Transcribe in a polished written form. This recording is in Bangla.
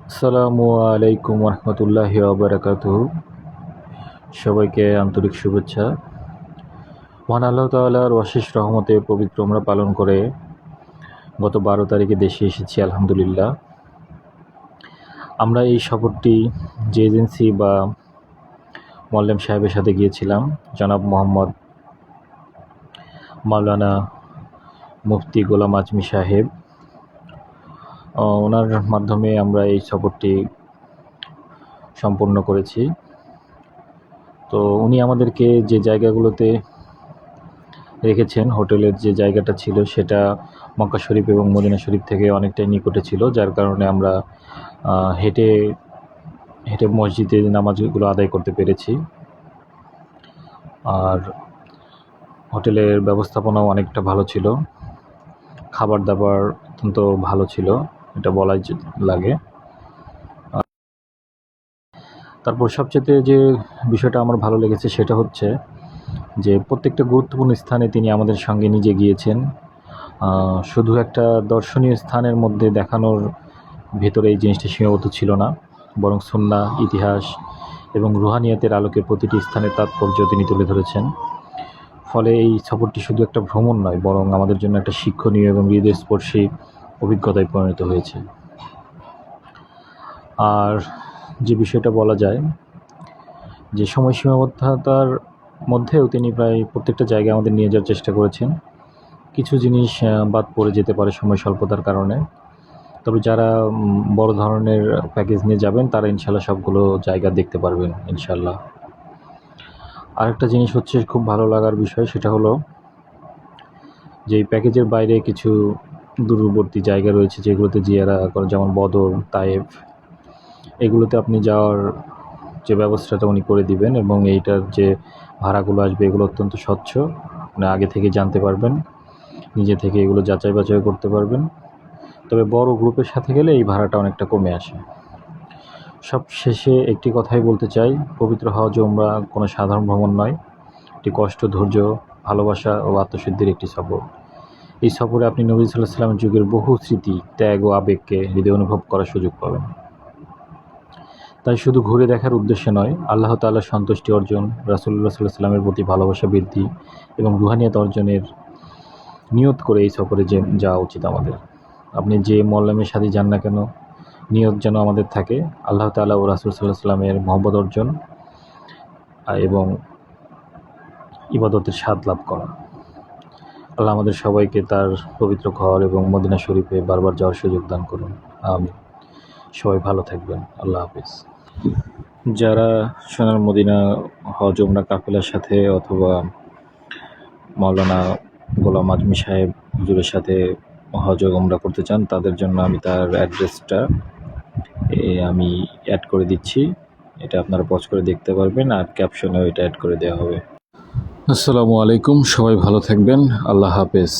আসসালামু আলাইকুম রহমতুল্লাহি ওয়াবারাকাতুহু। সবাইকে আন্তরিক শুভেচ্ছা। মহান আল্লাহ তাআলার অশেষ রহমতে পবিত্র উমরা পালন করে গত 12 তারিখে দেশে এসেছি আলহামদুলিল্লাহ। আমরা এই সফরটি যে এজেন্সি বা মোয়াল্লেম সাহেবের সাথে গিয়েছিলাম, জনাব মোহাম্মদ মাওলানা মুফতি গোলাম আজমি সাহেব, ওনার মাধ্যমে আমরা এই সফরটি সম্পূর্ণ করেছি। তো উনি আমাদেরকে যে জায়গাগুলোতে রেখেছেন, হোটেলের যে জায়গাটা ছিল সেটা মক্কা শরীফ এবং মদিনা শরীফ থেকে অনেকটাই নিকটে ছিল, যার কারণে আমরা হেঁটে হেঁটে মসজিদে নামাজগুলো আদায় করতে পেরেছি। আর হোটেলের ব্যবস্থাপনাও অনেকটা ভালো ছিল, খাবার দাবার অত্যন্ত ভালো ছিল, এটা বলাই লাগে। তারপর সবচেয়ে যে বিষয়টা আমার ভালো লেগেছে সেটা হচ্ছে যে প্রত্যেকটা গুরুত্বপূর্ণ স্থানে তিনি আমাদের সঙ্গে নিজে গিয়েছেন। শুধু একটা দর্শনীয় স্থানের মধ্যে দেখানোর ভেতরে এই জিনিসটা সীমাবদ্ধ ছিল না, বরং সুন্নাহ, ইতিহাস এবং রুহানিয়াতের আলোকে প্রতিটি স্থানের তাৎপর্য তিনি তুলে ধরেছেন। ফলে এই সফরটি শুধু একটা ভ্রমণ নয়, বরং আমাদের জন্য একটা শিক্ষণীয় এবং হৃদয়স্পর্শী অভিজ্ঞতায় পরিণত হয়েছে। আর যে বিষয়টা বলা যায় যে সময় সীমাবদ্ধতার মধ্যেও তিনি প্রায় প্রত্যেকটা জায়গায় আমাদের নিয়ে যাওয়ার চেষ্টা করেছেন। কিছু জিনিস বাদ পড়ে যেতে পারে সময় স্বল্পতার কারণে, তবে যারা বড় ধরনের প্যাকেজ নিয়ে যাবেন তারা ইনশাল্লাহ সবগুলো জায়গা দেখতে পারবেন ইনশাল্লাহ। আরেকটা জিনিস হচ্ছে খুব ভালো লাগার বিষয়, সেটা হলো যে এই প্যাকেজের বাইরে কিছু দূরবর্তী জায়গা রয়েছে যেগুলোতে জিয়ারা করে, যেমন বদর, তায়েফ, এগুলোতে আপনি যাওয়ার যে ব্যবস্থাটা উনি করে দিবেন, এবং এইটার যে ভাড়াগুলো আসবে এগুলো অত্যন্ত স্বচ্ছ, আপনি আগে থেকে জানতে পারবেন, নিজে থেকে এগুলো যাচাই বাছাই করতে পারবেন। তবে বড় গ্রুপের সাথে গেলে এই ভাড়াটা অনেকটা কমে আসে। সব শেষে একটি কথাই বলতে চাই, পবিত্র হজ ও উমরা কোনো সাধারণ ভ্রমণ নয়, একটি কষ্ট, ধৈর্য, ভালোবাসা ও আত্মশুদ্ধির একটি সফর। এই সফরে আপনি নবী সাল্লাল্লাহু আলাইহি ওয়াসাল্লামের যুগের বহু স্মৃতি, ত্যাগ ও আবেগকে হৃদয়ে অনুভব করার সুযোগ পাবেন। তাই শুধু ঘুরে দেখার উদ্দেশ্যে নয়, আল্লাহ তাআলার সন্তুষ্টি অর্জন, রাসূলুল্লাহ সাল্লাল্লাহু আলাইহি ওয়াসাল্লামের প্রতি ভালোবাসা বৃদ্ধি এবং রুহানিয়াত অর্জনের নিয়ত করে এই সফরে যাওয়া উচিত আমাদের। আপনি যে মোয়াল্লেমের সাথে যান না কেন, নিয়ত যেন আমাদের থাকে আল্লাহ তাআলা ও রাসূল সাল্লাল্লাহু আলাইহি ওয়াসাল্লামের মহব্বত অর্জন এবং ইবাদতের স্বাদ লাভ করা। আল্লাহ আমাদের সবাইকে তার পবিত্র ঘর এবং মদিনা শরীফে বারবার যাওয়ার সুযোগ দান করুন। আমিন। সবাই ভালো থাকবেন। আল্লাহ হাফেজ। যারা সোনার মদিনা হজ উমরা কাফেলার সাথে অথবা মাওলানা গোলাম আজমি সাহেব হুজুরের সাথে হজ উমরা করতে চান, তাদের জন্য আমি তার অ্যাড্রেসটা আমি অ্যাড করে দিচ্ছি, এটা আপনারা পজ করে দেখতে পারবেন, আর ক্যাপশনেও এটা অ্যাড করে দেওয়া হবে। আসসালামু আলাইকুম, সবাই ভালো থাকবেন। আল্লাহ হাফেজ।